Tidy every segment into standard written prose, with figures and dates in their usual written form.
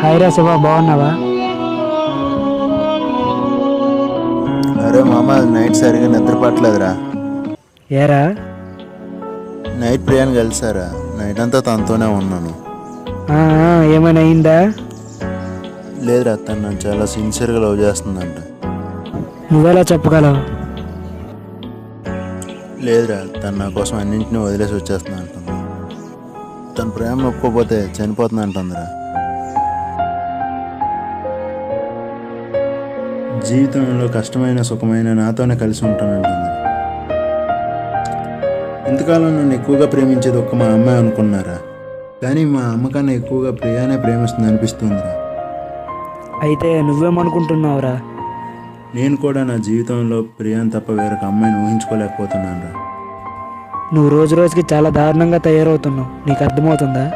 Hi రా శివ, బాగున్నావా? అరే మామ, నైట్ సరిగా నిద్ర పట్టలేదురా. ఏరా? నైట్ ప్రియాని కలిసారా, నైట్ అంతా తనతోనే ఉన్నాను. ఏమైనా అయిందా? లేదురా, తను నన్ను చాలా సిన్సియర్గా లవ్ చేస్తుందంట. నువ్వెలా చెప్పగలవు? లేదురా, తను నా కోసం అన్నింటినీ వదిలేసి వచ్చేస్తుంది అంటుంది. తన ప్రేమ ఒప్పుకోపోతే చనిపోతుంది అంటుందిరా. జీవితంలో కష్టమైన సుఖమైన నాతోనే కలిసి ఉంటానంటుంది. ఇంతకాలం నన్ను ఎక్కువగా ప్రేమించేది ఒక్క మా అమ్మాయి అనుకున్నారా, కానీ మా అమ్మకన్నా ఎక్కువగా ప్రియానే ప్రేమిస్తుంది అనిపిస్తుందిరా. అయితే నువ్వేమనుకుంటున్నావురా? నేను కూడా నా జీవితంలో ప్రియాని తప్ప వేరొక అమ్మాయిని ఊహించుకోలేకపోతున్నాను రా. నువ్వు రోజు రోజుకి చాలా దారుణంగా తయారవుతున్నావు, నీకు అర్థమవుతుందా?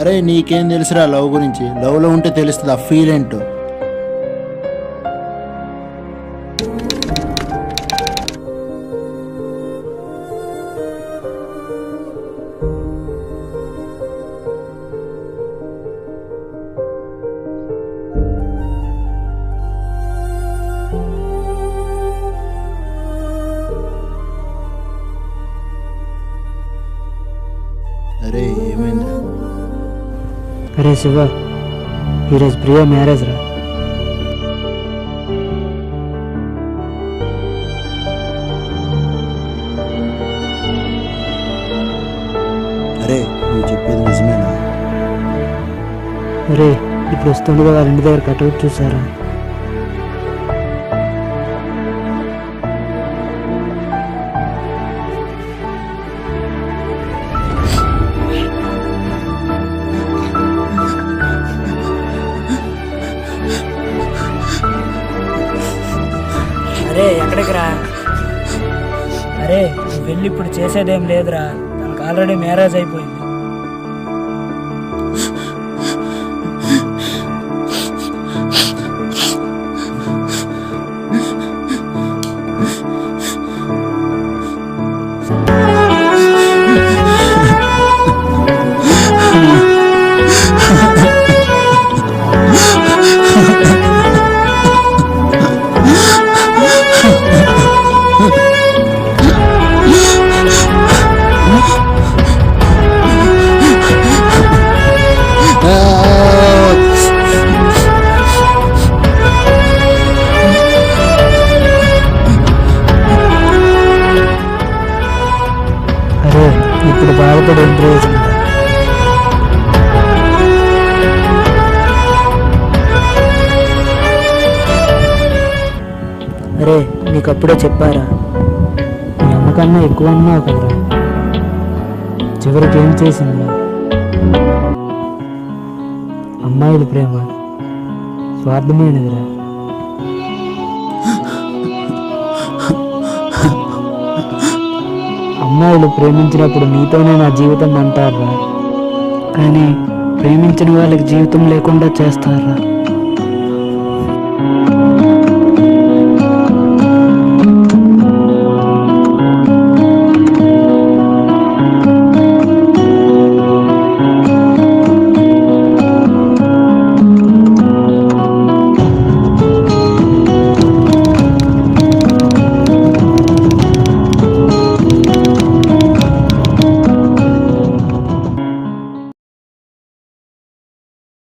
అరే నీకేం తెలుసురా లవ్ గురించి? లవ్లో ఉంటే తెలుస్తుంది ఆ ఫీల్ ఏంటో. అరే ఏమైందిరా? అరే శివ, ఈరోజు ప్రియా మ్యారేజ్ రా. అరే నువ్వు చెప్పేది నిజమేనా? అరే ఇప్పుడు వస్తుంది కదా, ఇంటి దగ్గర కట్అవుట్ చూసారా? అరే ఎక్కడికి రా? అరే నువ్వు వెళ్ళి ఇప్పుడు చేసేదేం లేదురా, తనకు ఆల్రెడీ మ్యారేజ్ అయిపోయింది. అరే ఇప్పుడు బాధపడి ప్రయోజనం. అరే నీకు అప్పుడే చెప్పారా, మీ అమ్మకన్నా ఎక్కువ అన్నావు కదరా. చివరికి ఏం చేసింది? అమ్మాయిల ప్రేమ స్వార్థమైనదిరా. అమ్మాయిలు ప్రేమించినప్పుడు నీతోనే నా జీవితం అంటారా, కానీ ప్రేమించిన వాళ్ళకి జీవితం లేకుండా చేస్తారా.